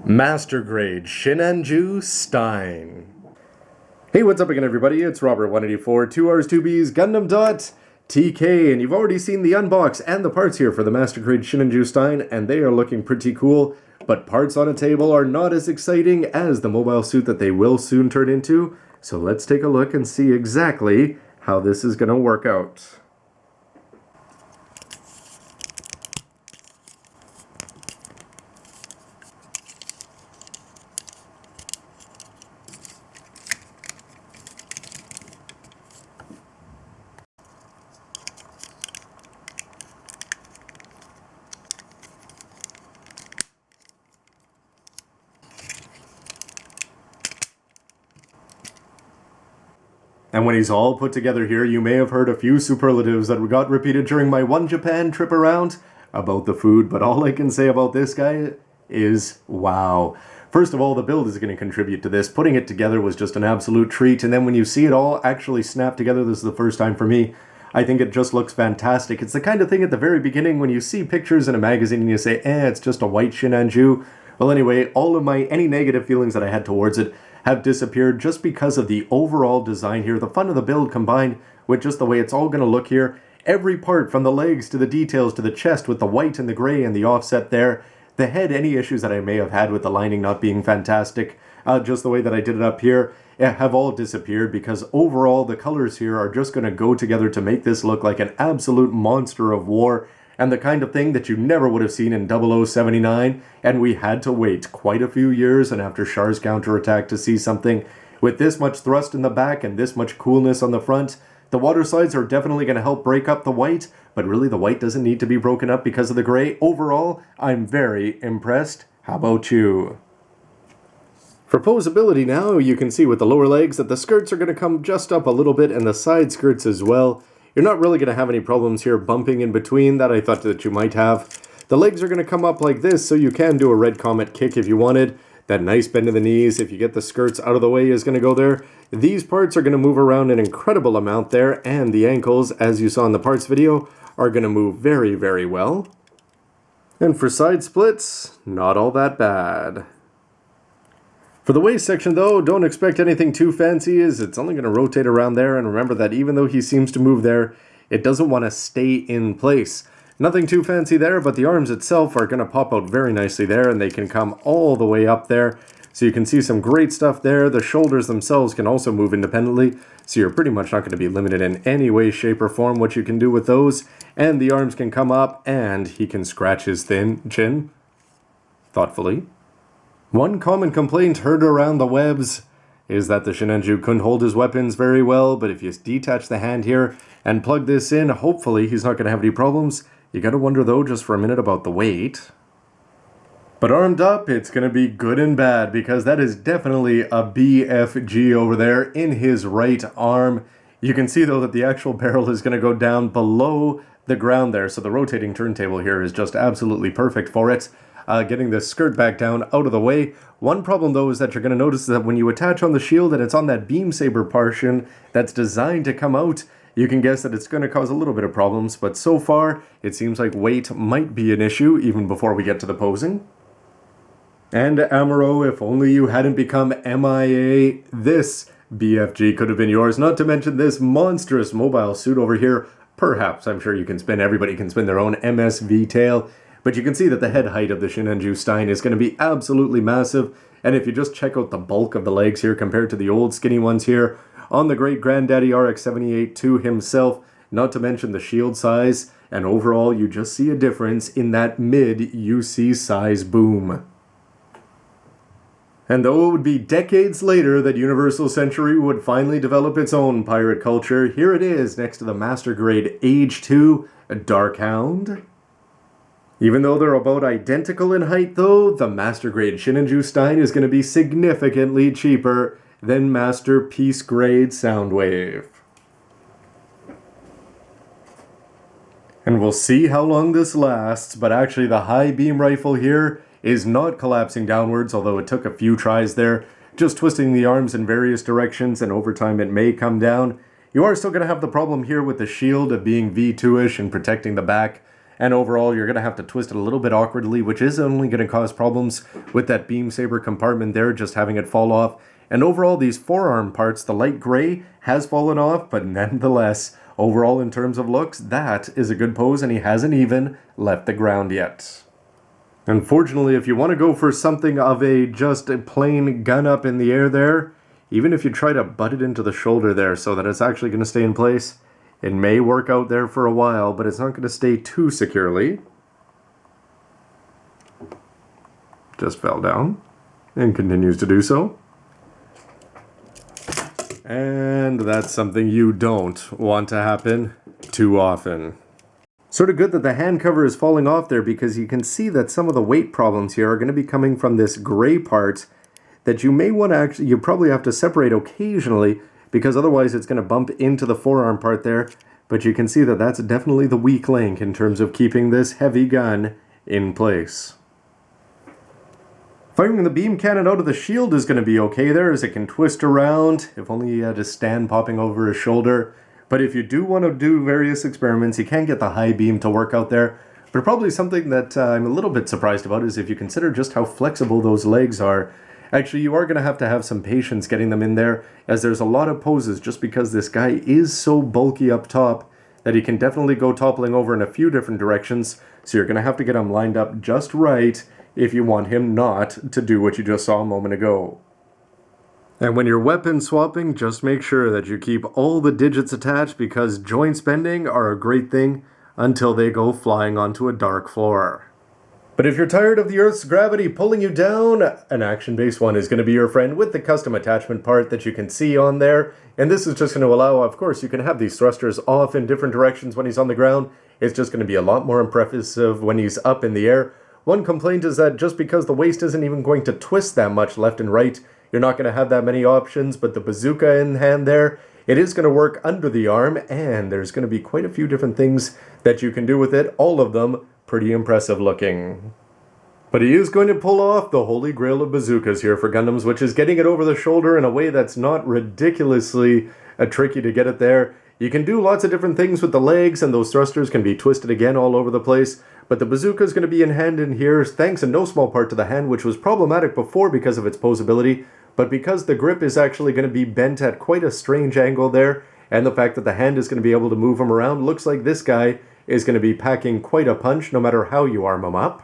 Master Grade Sinanju Stein. Hey, what's up again, everybody? It's Robert184, 2Rs, 2Bs, gundam.tk, and you've already seen the unbox and the parts here for the Master Grade Sinanju Stein, and they are looking pretty cool, but parts on a table are not as exciting as the mobile suit that they will soon turn into, so let's take a look and see exactly how this is going to work out. And when he's all put together here, you may have heard a few superlatives that got repeated during my One Japan trip around about the food, but all I can say about this guy is wow. First of all, the build is going to contribute to this. Putting it together was just an absolute treat, and then when you see it all actually snap together, this is the first time for me, I think it just looks fantastic. It's the kind of thing at the very beginning when you see pictures in a magazine and you say, it's just a white Sinanju. Well, anyway, all of any negative feelings that I had towards it have disappeared just because of the overall design here, the fun of the build combined with just the way it's all going to look here. Every part, from the legs to the details to the chest with the white and the gray and the offset there. The head, any issues that I may have had with the lining not being fantastic, just the way that I did it up here, have all disappeared because overall the colors here are just going to go together to make this look like an absolute monster of war. And the kind of thing that you never would have seen in 0079, and we had to wait quite a few years and after Char's counterattack to see something with this much thrust in the back and this much coolness on the front. The water slides are definitely going to help break up the white, but really the white doesn't need to be broken up because of the gray. Overall, I'm very impressed. How about you? For posability now, you can see with the lower legs that the skirts are going to come just up a little bit and the side skirts as well. You're not really going to have any problems here bumping in between that I thought that you might have. The legs are going to come up like this, so you can do a red comet kick if you wanted. That nice bend in the knees, if you get the skirts out of the way, is going to go there. These parts are going to move around an incredible amount there, and the ankles, as you saw in the parts video, are going to move very, very well. And for side splits, not all that bad. For the waist section though, don't expect anything too fancy, as it's only going to rotate around there, and remember that even though he seems to move there, it doesn't want to stay in place. Nothing too fancy there, but the arms itself are going to pop out very nicely there, and they can come all the way up there. So you can see some great stuff there. The shoulders themselves can also move independently, so you're pretty much not going to be limited in any way, shape, or form what you can do with those. And the arms can come up, and he can scratch his thin chin thoughtfully. One common complaint heard around the webs is that the Sinanju couldn't hold his weapons very well, but if you detach the hand here and plug this in, hopefully he's not going to have any problems. You gotta wonder though just for a minute about the weight. But armed up, it's going to be good and bad because that is definitely a BFG over there in his right arm. You can see though that the actual barrel is going to go down below the ground there, so the rotating turntable here is just absolutely perfect for it. Getting the skirt back down out of the way. One problem though is that you're going to notice that when you attach on the shield and it's on that beam saber portion that's designed to come out, you can guess that it's going to cause a little bit of problems, but so far it seems like weight might be an issue even before we get to the posing. And Amuro, if only you hadn't become MIA, this BFG could have been yours, not to mention this monstrous mobile suit over here. Perhaps, I'm sure you can spin, everybody can spin their own MSV tail. But you can see that the head height of the Sinanju Stein is going to be absolutely massive. And if you just check out the bulk of the legs here compared to the old skinny ones here, on the great granddaddy RX-78-2 himself, not to mention the shield size, and overall you just see a difference in that mid-UC size boom. And though it would be decades later that Universal Century would finally develop its own pirate culture, here it is next to the Master Grade Age 2 Dark Hound. Even though they're about identical in height though, the Master Grade Sinanju Stein is going to be significantly cheaper than Master Piece Grade Soundwave. And we'll see how long this lasts, but actually the high beam rifle here is not collapsing downwards, although it took a few tries there, just twisting the arms in various directions, and over time it may come down. You are still going to have the problem here with the shield of being V2-ish and protecting the back, and overall you're going to have to twist it a little bit awkwardly, which is only going to cause problems with that beam saber compartment there, just having it fall off. And overall, these forearm parts, the light gray has fallen off, but nonetheless, overall in terms of looks, that is a good pose, and he hasn't even left the ground yet. Unfortunately, if you want to go for something of a just a plain gun up in the air there, even if you try to butt it into the shoulder there so that it's actually going to stay in place, it may work out there for a while, but it's not going to stay too securely. Just fell down and continues to do so. And that's something you don't want to happen too often. Sort of good that the hand cover is falling off there, because you can see that some of the weight problems here are going to be coming from this gray part that you may want to you probably have to separate occasionally, because otherwise it's going to bump into the forearm part there. But you can see that that's definitely the weak link in terms of keeping this heavy gun in place. Firing the beam cannon out of the shield is going to be okay there, as it can twist around, if only he had a stand popping over his shoulder. But if you do want to do various experiments, you can get the high beam to work out there. But probably something that I'm a little bit surprised about is if you consider just how flexible those legs are. Actually, you are going to have some patience getting them in there, as there's a lot of poses just because this guy is so bulky up top that he can definitely go toppling over in a few different directions. So you're going to have to get him lined up just right if you want him not to do what you just saw a moment ago. And when you're weapon swapping, just make sure that you keep all the digits attached, because joints bending are a great thing until they go flying onto a dark floor. But if you're tired of the Earth's gravity pulling you down, an action-based one is going to be your friend with the custom attachment part that you can see on there. And this is just going to allow, of course, you can have these thrusters off in different directions when he's on the ground. It's just going to be a lot more impressive when he's up in the air. One complaint is that just because the waist isn't even going to twist that much left and right, you're not going to have that many options. But the bazooka in hand there, it is going to work under the arm, and there's going to be quite a few different things that you can do with it, all of them pretty impressive looking. But he is going to pull off the holy grail of bazookas here for Gundams, which is getting it over the shoulder in a way that's not ridiculously tricky to get it there. You can do lots of different things with the legs, and those thrusters can be twisted again all over the place. But the bazooka is going to be in hand in here, thanks in no small part to the hand, which was problematic before because of its posability. But because the grip is actually going to be bent at quite a strange angle there, and the fact that the hand is going to be able to move him around, looks like this guy is going to be packing quite a punch no matter how you arm him up.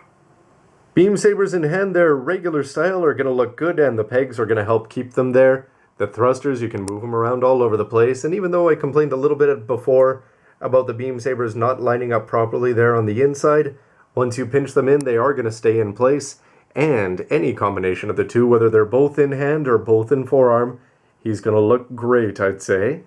Beam sabers in hand, their regular style, are going to look good, and the pegs are going to help keep them there. The thrusters, you can move them around all over the place, and even though I complained a little bit before about the beam sabers not lining up properly there on the inside, once you pinch them in, they are going to stay in place. And any combination of the two, whether they're both in hand or both in forearm, he's going to look great, I'd say.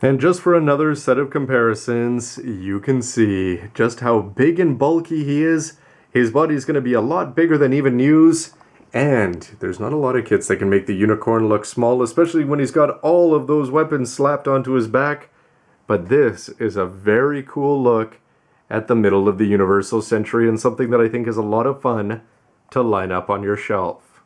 And just for another set of comparisons, you can see just how big and bulky he is. His body's going to be a lot bigger than even Yu's, and there's not a lot of kits that can make the unicorn look small, especially when he's got all of those weapons slapped onto his back. But this is a very cool look at the middle of the Universal Century, and something that I think is a lot of fun to line up on your shelf.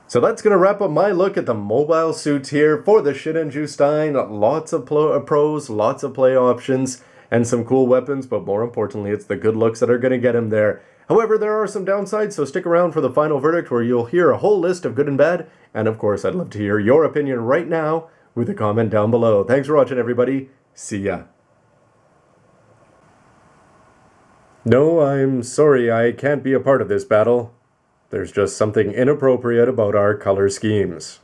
So that's going to wrap up my look at the mobile suits here for the Sinanju Stein. Lots of pros, lots of play options, and some cool weapons, but more importantly, it's the good looks that are going to get him there. However, there are some downsides, so stick around for the final verdict, where you'll hear a whole list of good and bad, and of course, I'd love to hear your opinion right now with a comment down below. Thanks for watching, everybody. See ya. No, I'm sorry, I can't be a part of this battle. There's just something inappropriate about our color schemes.